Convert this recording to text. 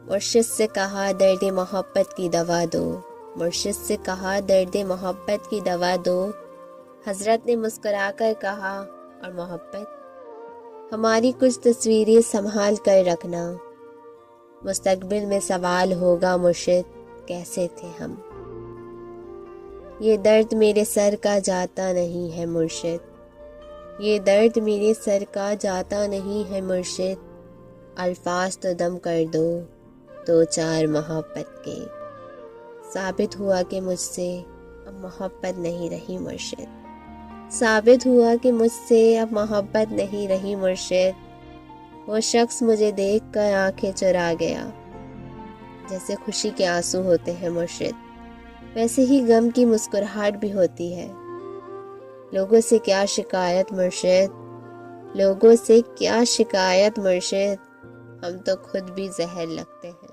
مرشد سے کہا درد محبت کی دوا دو، مرشد سے کہا درد محبت کی دوا دو، حضرت نے مسکرا کر کہا اور محبت؟ ہماری کچھ تصویریں سنبھال کر رکھنا، مستقبل میں سوال ہوگا مرشد کیسے تھے ہم۔ یہ درد میرے سر کا جاتا نہیں ہے مرشد، یہ درد میرے سر کا جاتا نہیں ہے مرشد، الفاظ تو دم کر دو دو چار محبت کے، ثابت ہوا کہ مجھ سے اب محبت نہیں رہی مرشد، ثابت ہوا کہ مجھ سے اب محبت نہیں رہی مرشد۔ وہ شخص مجھے دیکھ کر آنکھیں چرا گیا، جیسے خوشی کے آنسو ہوتے ہیں مرشد ویسے ہی غم کی مسکراہٹ بھی ہوتی ہے۔ لوگوں سے کیا شکایت مرشد، لوگوں سے کیا شکایت مرشد، ہم تو خود بھی زہر لگتے ہیں۔